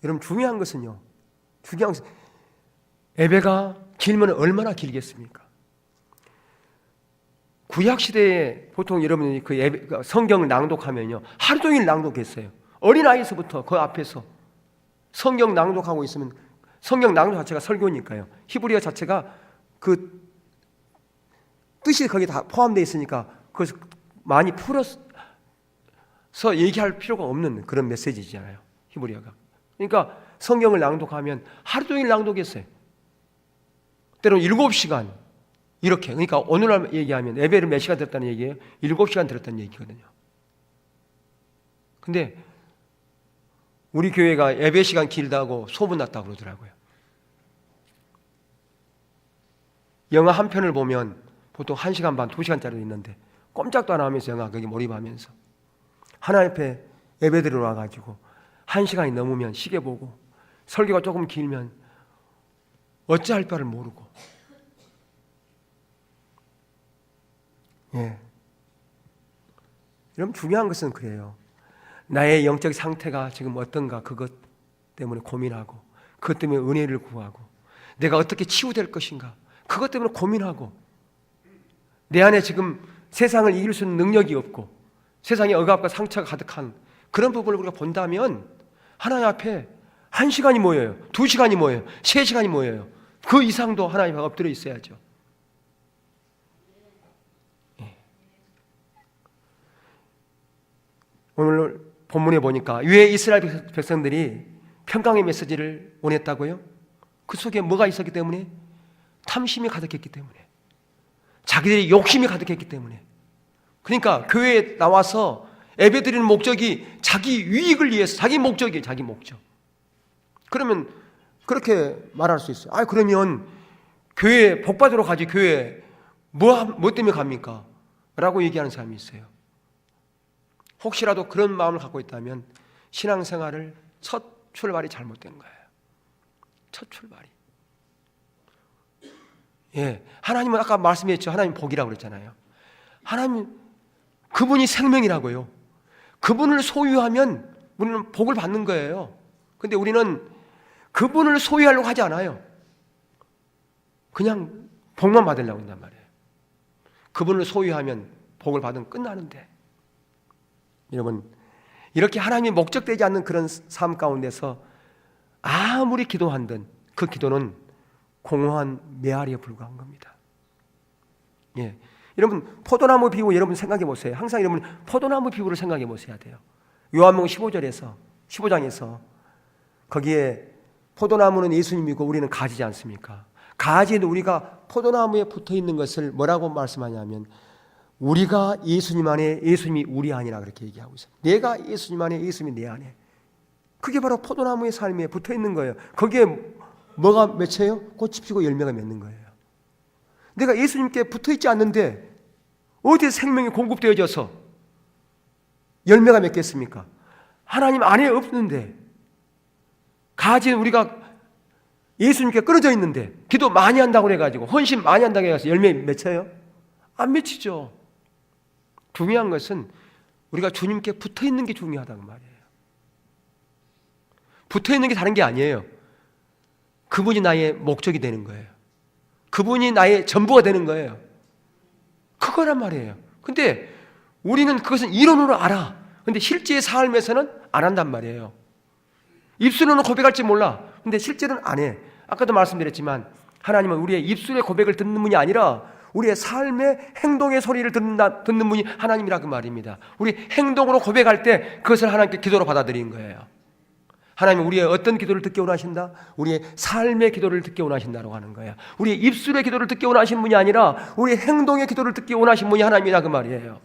S1: 여러분 중요한 것은요. 예배가 길면 얼마나 길겠습니까? 구약 시대에 보통 여러분이 그 성경을 낭독하면요. 하루 종일 낭독했어요. 어린아이서부터 그 앞에서 성경 낭독하고 있으면 성경 낭독 자체가 설교니까요. 히브리어 자체가 그 뜻이 거기 다 포함되어 있으니까 그것을 많이 풀어서 얘기할 필요가 없는 그런 메시지잖아요, 히브리어가. 그러니까 성경을 낭독하면 하루 종일 낭독했어요. 때로는 7시간 이렇게. 그러니까 오늘날 얘기하면 예배를 몇 시간 들었다는 얘기예요? 7시간 들었다는 얘기거든요. 근데 우리 교회가 예배 시간 길다고 소문났다고 그러더라고요. 영화 한 편을 보면 보통 1시간 반, 2시간짜리 있는데 꼼짝도 안 하면서 영화 거기 몰입하면서 하나님 앞에 예배 드리러 와가지고 1시간이 넘으면 시계 보고 설교가 조금 길면 어찌할 바를 모르고. 예. 여러분, 중요한 것은 그래요. 나의 영적 상태가 지금 어떤가, 그것 때문에 고민하고, 그것 때문에 은혜를 구하고, 내가 어떻게 치유될 것인가, 그것 때문에 고민하고, 내 안에 지금 세상을 이길 수 있는 능력이 없고 세상에 억압과 상처가 가득한 그런 부분을 우리가 본다면 하나님 앞에 1시간이 모여요, 2시간이 모여요, 3시간이 모여요. 그 이상도 하나님 앞에 엎드려 있어야죠. 오늘 본문에 보니까 왜 이스라엘 백성들이 평강의 메시지를 원했다고요? 그 속에 뭐가 있었기 때문에? 탐심이 가득했기 때문에, 자기들이 욕심이 가득했기 때문에. 그러니까 교회에 나와서 예배드리는 목적이 자기 유익을 위해서, 자기 목적이에요, 자기 목적. 그러면 그렇게 말할 수 있어요. 그러면 교회 복받으러 가지, 교회 뭐 때문에 갑니까? 라고 얘기하는 사람이 있어요. 혹시라도 그런 마음을 갖고 있다면 신앙생활을 첫 출발이 잘못된 거예요. 첫 출발이. 예, 하나님은 아까 말씀했죠. 하나님 복이라고 그랬잖아요. 하나님, 그분이 생명이라고요. 그분을 소유하면 우리는 복을 받는 거예요. 근데 우리는 그분을 소유하려고 하지 않아요. 그냥 복만 받으려고 한단 말이에요. 그분을 소유하면 복을 받으면 끝나는데. 여러분, 이렇게 하나님이 목적되지 않는 그런 삶 가운데서 아무리 기도한든 그 기도는 공허한 메아리에 불과한 겁니다. 예. 여러분, 포도나무 비유 여러분 생각해 보세요. 항상 여러분 포도나무 비유를 생각해 보셔야 돼요. 요한복음 15장에서 거기에 포도나무는 예수님이고 우리는 가지지 않습니까? 가지는 우리가 포도나무에 붙어 있는 것을 뭐라고 말씀하냐면 우리가 예수님 안에, 예수님이 우리 안이라 그렇게 얘기하고 있어요. 내가 예수님 안에, 예수님이 내 안에. 그게 바로 포도나무의 삶에 붙어 있는 거예요. 거기에 뭐가 맺혀요? 꽃이 피고 열매가 맺는 거예요. 내가 예수님께 붙어 있지 않는데 어디에 생명이 공급되어져서 열매가 맺겠습니까? 하나님 안에 없는데, 가지는 우리가 예수님께 끊어져 있는데 기도 많이 한다고 해가지고 헌신 많이 한다고 해서 열매 맺혀요? 안 맺히죠. 중요한 것은 우리가 주님께 붙어 있는 게 중요하다는 말이에요. 붙어 있는 게 다른 게 아니에요. 그분이 나의 목적이 되는 거예요. 그분이 나의 전부가 되는 거예요. 그거란 말이에요. 근데 우리는 그것은 이론으로 알아. 근데 실제 삶에서는 안 한단 말이에요. 입술로는 고백할지 몰라. 근데 실제로는 안 해. 아까도 말씀드렸지만 하나님은 우리의 입술의 고백을 듣는 분이 아니라 우리의 삶의 행동의 소리를 듣는 분이 하나님이라 그 말입니다. 우리 행동으로 고백할 때 그것을 하나님께 기도로 받아들이는 거예요. 하나님은 우리의 어떤 기도를 듣기 원하신다? 우리의 삶의 기도를 듣기 원하신다고 하는 거예요. 우리의 입술의 기도를 듣기 원하신 분이 아니라 우리의 행동의 기도를 듣기 원하신 분이 하나님이라 그 말이에요.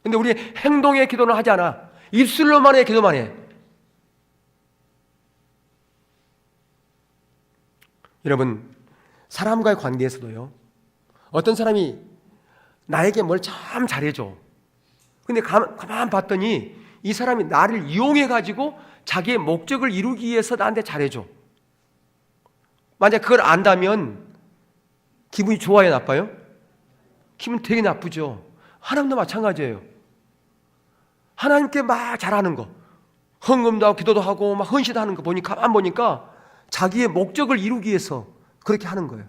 S1: 근데 우리의 행동의 기도는 하지 않아. 입술로만 해, 기도만 해. 여러분, 사람과의 관계에서도요, 어떤 사람이 나에게 뭘 참 잘해줘. 근데 가만 봤더니 이 사람이 나를 이용해가지고 자기의 목적을 이루기 위해서 나한테 잘해줘. 만약 그걸 안다면 기분이 좋아요, 나빠요? 기분 되게 나쁘죠. 하나님도 마찬가지예요. 하나님께 막 잘하는 거, 헌금도 하고 기도도 하고 막 헌신도 하는 거 보니까, 가만 보니까 자기의 목적을 이루기 위해서 그렇게 하는 거예요.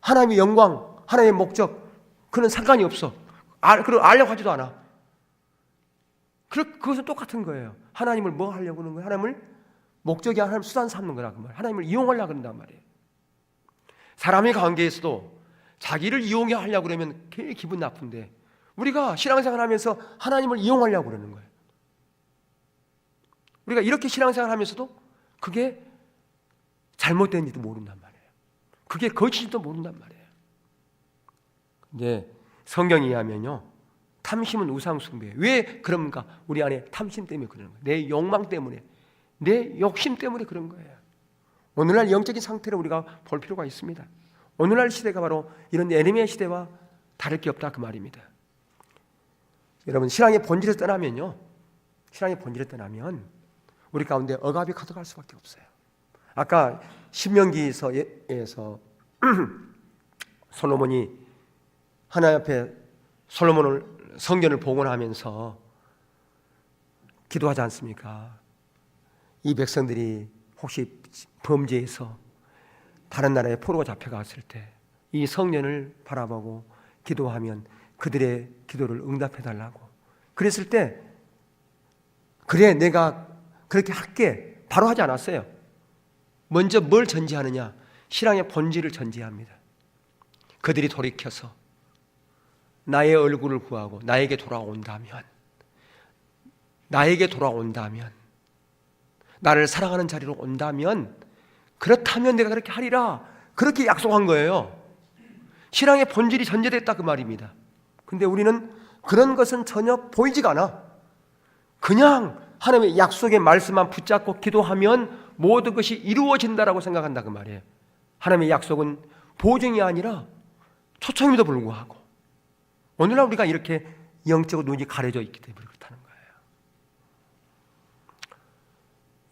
S1: 하나님의 영광, 하나님의 목적, 그는 상관이 없어. 알려고 하지도 않아. 그것은 똑같은 거예요. 하나님을 뭐 하려고 하는 거예요? 하나님을 목적이 하나님 수단 삼는 거라고 말이에요. 하나님을 이용하려고 그런단 말이에요. 사람의 관계에서도 자기를 이용하려고 그러면 괜히 기분 나쁜데 우리가 신앙생활 하면서 하나님을 이용하려고 그러는 거예요. 우리가 이렇게 신앙생활 하면서도 그게 잘못된지도 모른단 말이에요. 그게 거짓인지도 모른단 말이에요. 근데 성경에 의하면요, 탐심은 우상숭배예요. 왜 그런가? 우리 안에 탐심 때문에 그러는 거예요. 내 욕망 때문에, 내 욕심 때문에 그런 거예요. 오늘날 영적인 상태를 우리가 볼 필요가 있습니다. 오늘날 시대가 바로 이런 에레미야 시대와 다를 게 없다 그 말입니다. 여러분, 신앙의 본질을 떠나면요, 신앙의 본질을 떠나면 우리 가운데 억압이 가득할 수밖에 없어요. 아까 신명기에서 솔로몬이 하나님 앞에 솔로몬을 성전을 봉헌하면서 기도하지 않습니까? 이 백성들이 혹시 범죄해서 다른 나라에 포로가 잡혀갔을 때 이 성전을 바라보고 기도하면 그들의 기도를 응답해달라고 그랬을 때, 그래 내가 그렇게 할게 바로 하지 않았어요. 먼저 뭘 전제하느냐? 신앙의 본질을 전제합니다. 그들이 돌이켜서 나의 얼굴을 구하고 나에게 돌아온다면, 나를 사랑하는 자리로 온다면, 그렇다면 내가 그렇게 하리라, 그렇게 약속한 거예요. 신앙의 본질이 전제됐다 그 말입니다. 근데 우리는 그런 것은 전혀 보이지가 않아. 그냥 하나님의 약속의 말씀만 붙잡고 기도하면 모든 것이 이루어진다라고 생각한다 그 말이에요. 하나님의 약속은 보증이 아니라 초청임에도 불구하고 오늘날 우리가 이렇게 영적으로 눈이 가려져 있기 때문에 그렇다는 거예요.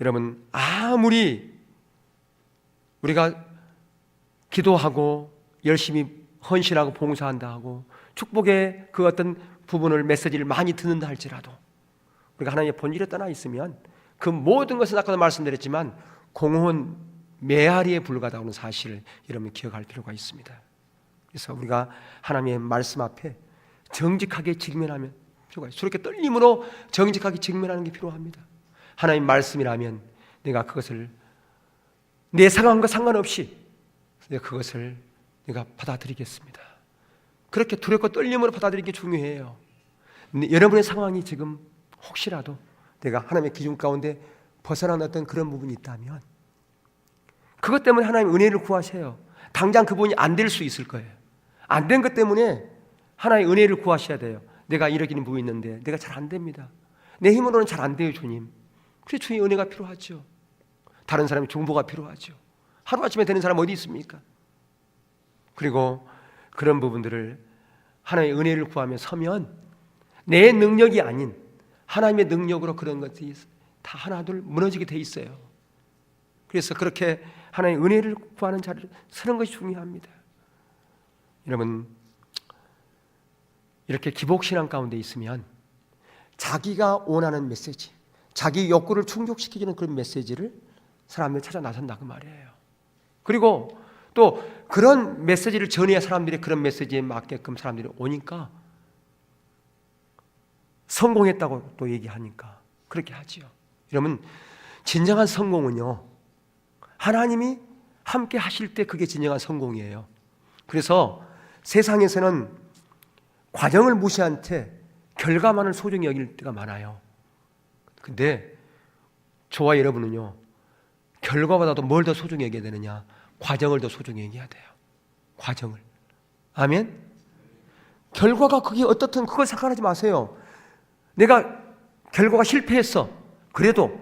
S1: 여러분, 아무리 우리가 기도하고 열심히 헌신하고 봉사한다 하고 축복의 그 어떤 부분을, 메시지를 많이 듣는다 할지라도 우리가 하나님의 본질에 떠나 있으면 그 모든 것은 아까도 말씀드렸지만 공허한 메아리에 불과하다는 사실을 여러분 기억할 필요가 있습니다. 그래서 우리가 하나님의 말씀 앞에 정직하게 직면하면 필요가 있어요. 저렇게 떨림으로 정직하게 직면하는 게 필요합니다. 하나님 말씀이라면 내가 그것을 내 상황과 상관없이 내가 그것을 내가 받아들이겠습니다. 그렇게 두렵고 떨림으로 받아들이는 게 중요해요. 여러분의 상황이 지금 혹시라도 내가 하나님의 기준 가운데 벗어난 어떤 그런 부분이 있다면 그것 때문에 하나님 은혜를 구하세요. 당장 그 부분이 안 될 수 있을 거예요. 안 된 것 때문에 하나님의 은혜를 구하셔야 돼요. 내가 이러기는 부분이 있는데 내가 잘 안 됩니다. 내 힘으로는 잘 안 돼요, 주님. 그래서 주님의 은혜가 필요하죠. 다른 사람의 중보가 필요하죠. 하루아침에 되는 사람 어디 있습니까? 그리고 그런 부분들을 하나님의 은혜를 구하며 서면 내 능력이 아닌 하나님의 능력으로 그런 것들이 다 하나둘 무너지게 돼 있어요. 그래서 그렇게 하나님의 은혜를 구하는 자리를 서는 것이 중요합니다. 여러분, 이렇게 기복신앙 가운데 있으면 자기가 원하는 메시지, 자기 욕구를 충족시키는 그런 메시지를 사람들이 찾아 나선다 그 말이에요. 그리고 또 그런 메시지를 전해야 사람들이 그런 메시지에 맞게끔 사람들이 오니까 성공했다고 또 얘기하니까 그렇게 하지요. 여러분, 진정한 성공은요, 하나님이 함께 하실 때 그게 진정한 성공이에요. 그래서 세상에서는 과정을 무시한 채 결과만을 소중히 여길 때가 많아요. 근데 저와 여러분은요, 결과보다도 뭘 더 소중히 여겨야 되느냐? 과정을 더 소중히 여겨야 돼요. 과정을. 아멘? 결과가 그게 어떻든 그걸 생각하지 마세요. 내가 결과가 실패했어. 그래도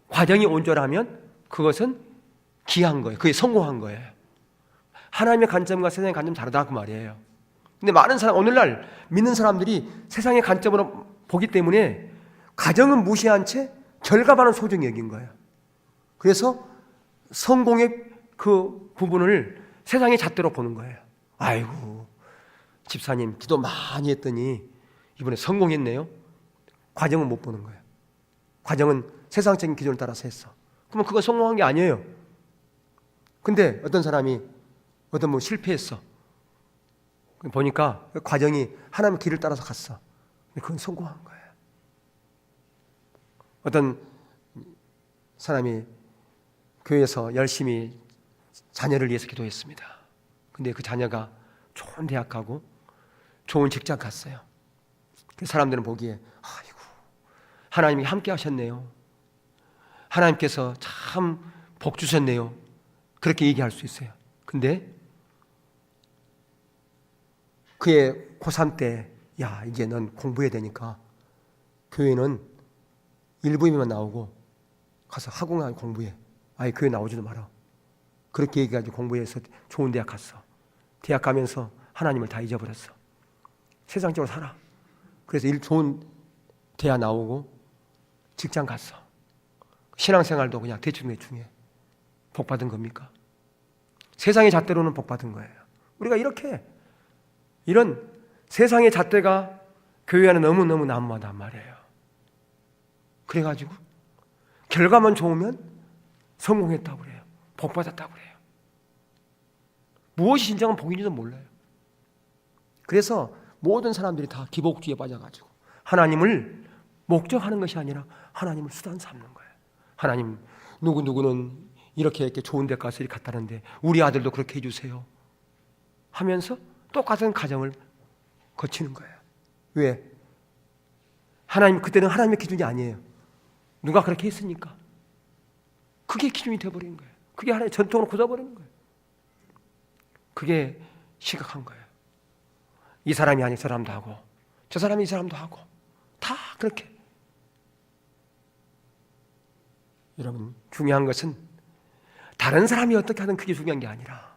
S1: 과정이 온전하면 그것은 귀한 거예요. 그게 성공한 거예요. 하나님의 관점과 세상의 관점 다르다 그 말이에요. 근데 많은 사람, 오늘날 믿는 사람들이 세상의 관점으로 보기 때문에 과정은 무시한 채 결과만은 소중히 여긴 거예요. 그래서 성공의 그 부분을 세상의 잣대로 보는 거예요. 아이고, 집사님 기도 많이 했더니 이번에 성공했네요. 과정은 못 보는 거예요. 과정은 세상적인 기준을 따라서 했어. 그러면 그건 성공한 게 아니에요. 근데 어떤 사람이 뭐 실패했어. 보니까 그 과정이 하나님의 길을 따라서 갔어. 근데 그건 성공한 거예요. 어떤 사람이 교회에서 열심히 자녀를 위해서 기도했습니다. 근데 그 자녀가 좋은 대학 가고 좋은 직장 갔어요. 사람들은 보기에 아이고 하나님이 함께 하셨네요. 하나님께서 참 복 주셨네요. 그렇게 얘기할 수 있어요. 근데 그의 고3 때 야 이제 넌 공부해야 되니까 교회는 일부이면 나오고 가서 학원만 공부해. 아예 교회 나오지도 마라. 그렇게 얘기해가지고 공부해서 좋은 대학 갔어. 대학 가면서 하나님을 다 잊어버렸어. 세상적으로 살아. 그래서 좋은 대학 나오고 직장 갔어. 신앙생활도 그냥 대충대충 해. 복 받은 겁니까? 세상의 잣대로는 복 받은 거예요. 우리가 이런 세상의 잣대가 교회 안에 너무너무 난무하단 말이에요. 그래가지고 결과만 좋으면 성공했다고 그래요. 복 받았다고 그래요. 무엇이 진정한 복인지도 몰라요. 그래서 모든 사람들이 다 기복주의에 빠져가지고 하나님을 목적하는 것이 아니라 하나님을 수단 삼는 거예요. 하나님 누구는 이렇게 좋은 데 가서 이렇게 갔다는데 우리 아들도 그렇게 해주세요 하면서 똑같은 가정을 거치는 거예요. 왜? 하나님 그때는 하나님의 기준이 아니에요. 누가 그렇게 했으니까 그게 기준이 되어버린 거예요. 그게 하나의 전통으로 굳어버리는 거예요. 그게 심각한 거예요. 이 사람이 아닌 사람도 하고 저 사람이 이 사람도 하고 다 그렇게. 여러분 중요한 것은 다른 사람이 어떻게 하든 그게 중요한 게 아니라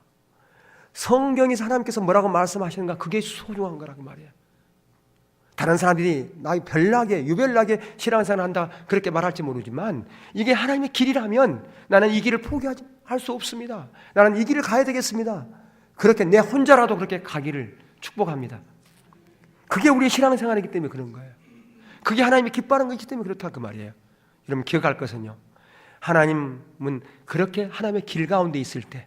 S1: 성경에서 하나님께서 뭐라고 말씀하시는가 그게 소중한 거라고 말이에요. 다른 사람들이 나 별나게 유별나게 신앙생활을 한다 그렇게 말할지 모르지만 이게 하나님의 길이라면 나는 이 길을 포기할 수 없습니다. 나는 이 길을 가야 되겠습니다. 그렇게 내 혼자라도 그렇게 가기를 축복합니다. 그게 우리의 신앙생활이기 때문에 그런 거예요. 그게 하나님이 기뻐하는 것이기 때문에 그렇다 그 말이에요. 여러분 기억할 것은요, 하나님은 그렇게 하나님의 길 가운데 있을 때,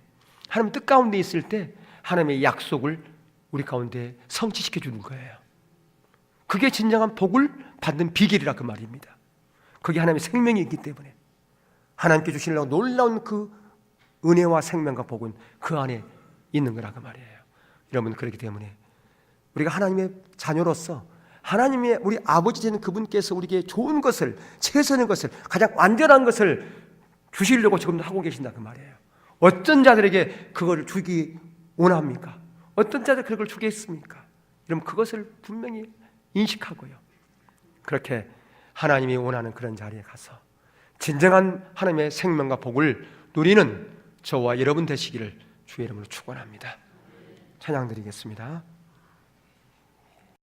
S1: 하나님의 뜻 가운데 있을 때 하나님의 약속을 우리 가운데 성취시켜 주는 거예요. 그게 진정한 복을 받는 비결이라 그 말입니다. 그게 하나님의 생명이 있기 때문에 하나님께 주시려고 놀라운 그 은혜와 생명과 복은 그 안에 있는 거라 그 말이에요. 여러분 그렇기 때문에 우리가 하나님의 자녀로서 하나님의 우리 아버지 되는 그분께서 우리에게 좋은 것을, 최선의 것을, 가장 완전한 것을 주시려고 지금도 하고 계신다 그 말이에요. 어떤 자들에게 그걸 주기 원합니까? 어떤 자들 그걸 주겠습니까? 여러분 그것을 분명히 인식하고요, 그렇게 하나님이 원하는 그런 자리에 가서 진정한 하나님의 생명과 복을 누리는 저와 여러분 되시기를 주의 이름으로 축원합니다. 찬양 드리겠습니다.